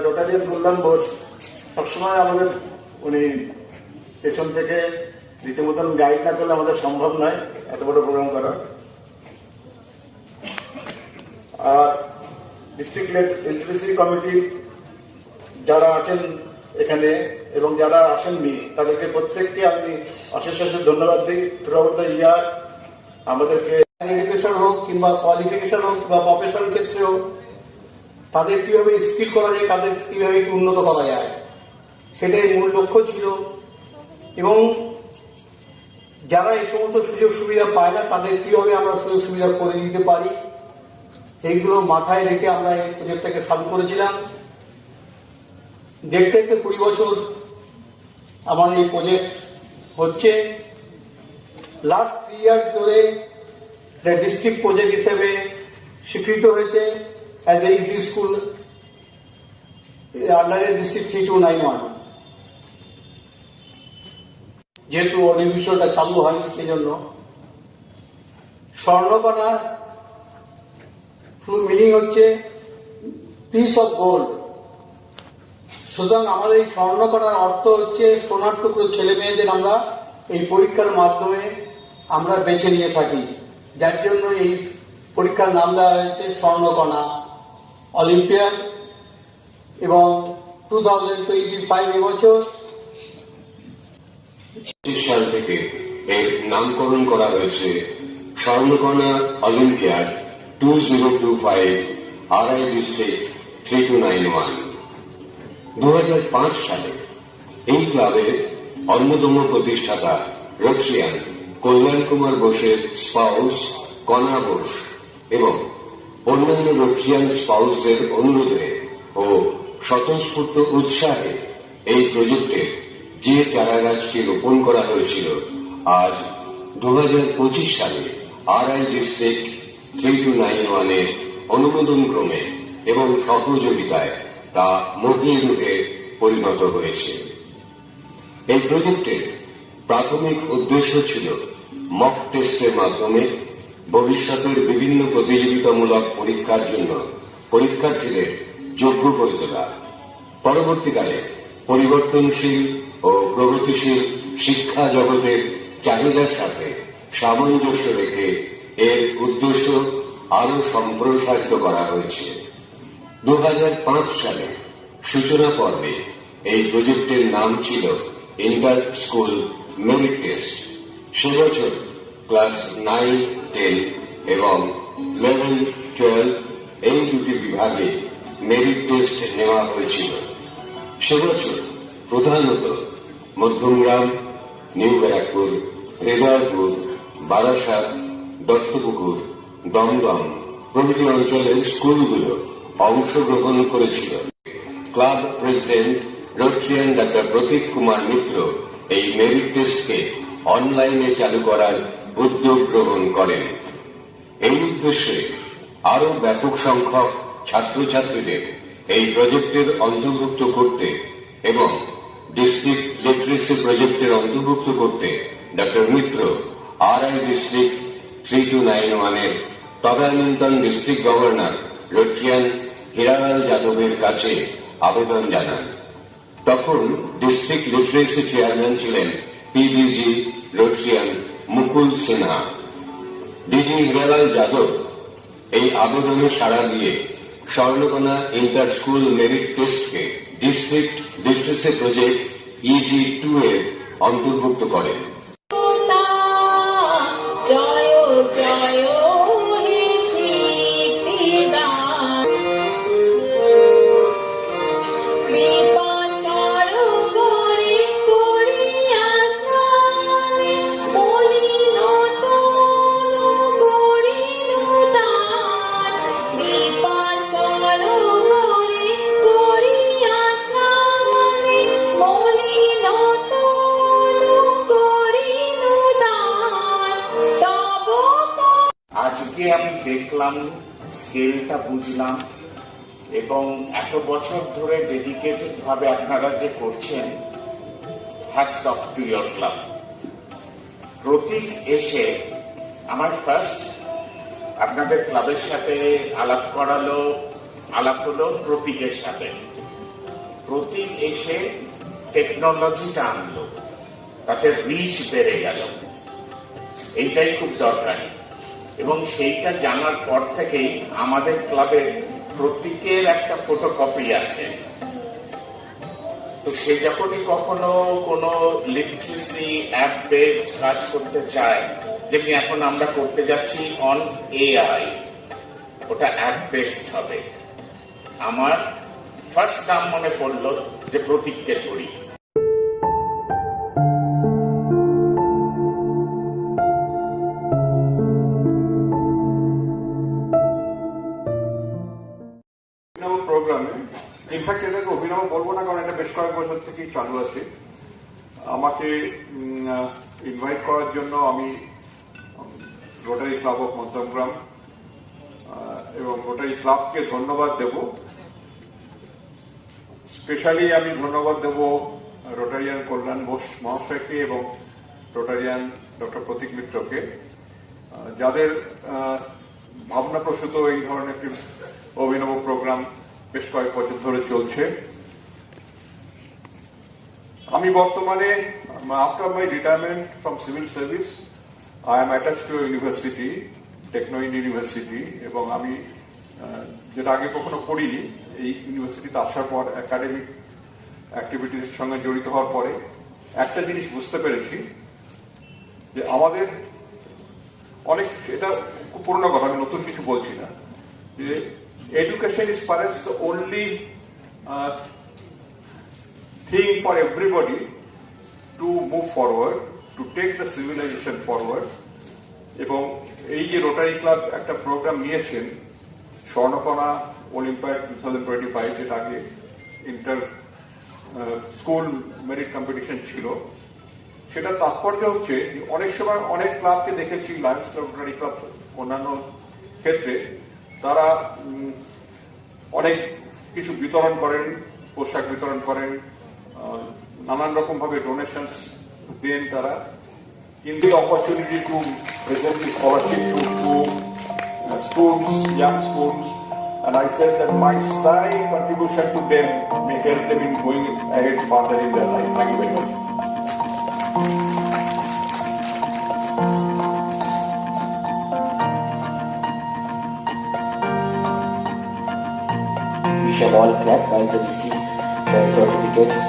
Rotarian কল্যাণ বোস সবসময় আমাদের উনি পেছন থেকে রীতিমতন গাইড না করলে আমাদের সম্ভব নয় এত বড় প্রোগ্রাম করা। আর ডিস্ট্রিক্ট লিটারেসি কমিটি যারা আছেন এখানে এবং যারা আসেননি তাদেরকে প্রত্যেককে আমি অশেষ অশেষ ধন্যবাদ দিই। থ্রু আউট দ্য ইয়ার আমাদেরকে এডুকেশন হোক কিংবা কোয়ালিফিকেশন হোক বা প্রফেশন ক্ষেত্রে হোক, তাদের কিভাবে স্কিল করা যায়, তাদের কিভাবে উন্নত করা যায়, সেটাই মূল লক্ষ্য ছিল। এবং যারা এই সমস্ত সুযোগ সুবিধা পায় না তাদের কিভাবে আমরা সুযোগ সুবিধা করে দিতে পারি, এইগুলো মাথায় রেখে আমরা এই প্রজেক্টটাকে চালু করেছিলাম। দেখতে দেখতে 20 বছর আমার এই প্রজেক্ট হচ্ছে। লাস্ট 3 ইয়ার্স ধরে ডিস্ট্রিক্ট প্রজেক্ট হিসেবে স্বীকৃত হয়েছে অ্যাজ এ ইজি স্কুল আন্ডারে ডিস্ট্রিক্ট 3291। যেহেতু অডিও বিষয়টা চালু হয় সেজন্য স্বর্ণকণা ফুল মিনিং হচ্ছে পিস অফ গোল্ড। সুতরাং আমাদের এই স্বর্ণকণার অর্থ হচ্ছে সোনার টুকরো ছেলে মেয়েদের আমরা এই পরীক্ষার মাধ্যমে আমরা বেছে নিয়ে থাকি, যার জন্য এই পরীক্ষার নাম দেওয়া হয়েছে স্বর্ণকণা অলিম্পিয়াড। এবং 2025 এবছর সাল থেকে এর নামকরণ করা হয়েছে স্বর্ণকণা অলিম্পিয়াড 2025 আরআই ডিস্ট্রিক্ট 3291। 2005 সালে এই ক্লাবের অন্যতম প্রতিষ্ঠাতা রোটারিয়ান কল্যাণ কুমার বোসের স্পাউস কণা বোস এবং অন্যান্য রোটারিয়ান স্পাউসদের অনুরোধে ও স্বতঃস্ফূর্ত উৎসাহে এই প্রজেক্টে যে চারাগাছটি রোপণ করা হয়েছিল, আজ 2025 সালে আরআই ডিস্ট্রিক্ট 3291 এর অনুমোদন ক্রমে এবং সহযোগিতায় তা মগ্নি রূপে পরিণত হয়েছে। এই প্রজেক্টের প্রাথমিক উদ্দেশ্য ছিল মক টেস্টের মাধ্যমে ভবিষ্যতের বিভিন্ন প্রতিযোগিতামূলক পরীক্ষার জন্য পরীক্ষার্থীদের যোগ্য করে তোলা। পরবর্তীকালে পরিবর্তনশীল ও প্রগতিশীল শিক্ষা জগতের চাহিদার সাথে সামঞ্জস্য রেখে এর উদ্দেশ্য আরো সম্প্রসারিত করা হয়েছে। 2005 সালে সূচনা পর্বে এই প্রজেক্টের নাম ছিল ইন্টার স্কুল মেরিট টেস্ট। সে বছর ক্লাস 9, 10 এবং 11, 12 এই দুটি বিভাগে মেরিট টেস্ট নেওয়া হয়েছিল। সে বছর প্রধানত মধ্যমগ্রাম, নিউ ব্যারাকপুর, হৃদয়পুর, বারাসাত, দত্তপুকুর, দমদম প্রভৃতি অঞ্চলের স্কুলগুলো অংশগ্রহণ করেছিল। ক্লাব প্রেসিডেন্ট রোটারিয়ান ডক্টর প্রতীক কুমার মিত্র এই মেরিট টেস্টকে অনলাইনে চালু করার উদ্যোগ গ্রহণ করেন। এই উদ্দেশ্যে আরো ব্যাপক সংখ্যক ছাত্রছাত্রীদের এই প্রজেক্টের অন্তর্ভুক্ত করতে এবং ডিস্ট্রিক্ট লিটারেসি প্রজেক্টের অন্তর্ভুক্ত করতে ডক্টর মিত্র আরআই ডিস্ট্রিক্ট 3291 এর তদানীন্তন ডিস্ট্রিক্ট গভর্নর রোটারিয়ান হীরালাল যাদবের কাছে আবেদন জানান। তখন ডিস্ট্রিক্ট লিটারেসি চেয়ারম্যান ছিলেন PDG Rotarian Mukul Sinha. DG Hiralal Yadav এই আবেদনে সাড়া দিয়ে স্বর্ণকণা ইন্টার স্কুল মেরিট টেস্টকে ডিস্ট্রিক্ট লিটারেসি প্রজেক্ট EG2 এর অন্তর্ভুক্ত করেন। আজকে আমি দেখলাম, স্কেলটা বুঝলাম এবং এত বছর ধরে ডেডিকেটেড ভাবে আপনারা যে করছেন, hats off to your club. Pratik এসে আমার ফার্স্ট আপনাদের ক্লাবের সাথে আলাপ হলো প্রতীকের সাথে। প্রতীক এসে টেকনোলজিটা আনলো, তাতে রিচ বেড়ে গেল, এইটাই খুব দরকারি। এবং সেইটা জানার পর থেকেই আমাদের ক্লাবের প্রতীকের একটা ফটোকপি আছে। তো সে যখনই কখনো কোনো লিটারেসি অ্যাপ বেসড কাজ করতে চায়, যেমনি এখন আমরা করতে যাচ্ছি অন এআই, ওটা অ্যাপ বেসড হবে। আমার ফার্স্ট নাম মনে পড়লো যে প্রতীককে ধরি। অভিনব প্রোগ্রামে, ইনফ্যাক্ট এটাকে অভিনব বলবো না, কারণ এটা বেশ কয়েক বছর থেকেই চালু আছে। আমাকে ইনভাইট করার জন্য আমি রোটারি ক্লাব অফ মধ্যমগ্রাম এবং রোটারি ক্লাবকে ধন্যবাদ দেব। স্পেশালি আমি ধন্যবাদ দেব রোটারিয়ান কল্যাণ বোস মহাশয়কে এবং রোটারিয়ান ডক্টর প্রতীক মিত্রকে, যাদের ভাবনাপ্রসূত এই ধরনের একটি অভিনব প্রোগ্রাম বেশ কয়েক বছর ধরে চলছে। আমি বর্তমানে, after my retirement from civil service, I am attached to university, techno university, এবং আমি যেটা আগে কখনো করিনি, এই ইউনিভার্সিটিতে আসার পর একাডেমিক অ্যাক্টিভিটিসের সঙ্গে জড়িত হওয়ার পরে একটা জিনিস বুঝতে পেরেছি যে আমাদের অনেক, এটা খুব পুরোনো কথা, আমি নতুন কিছু বলছি না, যে education is perhaps the only thing for everybody to move forward, to take the civilization forward. এবং এই যে রোটারি ক্লাব একটা প্রোগ্রাম নিয়েছেন, স্বর্ণকণা অলিম্পিয়াড 2025, যেটা আগে ইন্টার স্কুল মেরিট কম্পিটিশন ছিল, সেটা তাৎপর্য হচ্ছে অনেক সময় অনেক ক্লাবকে দেখেছি, লায়ন্স ক্লাব, রোটারি ক্লাব, অন্যান্য ক্ষেত্রে তারা অনেক কিছু বিতরণ করেন, পোশাক বিতরণ করেন, নানান রকম ভাবে ডোনেশনস দেন তারা। কিন্তু opportunity to present this scholarship to schools, young schools, and I felt that my slight contribution to them may help them in going ahead further in their life. Thank you very much. We shall all clap while they receive their certificates.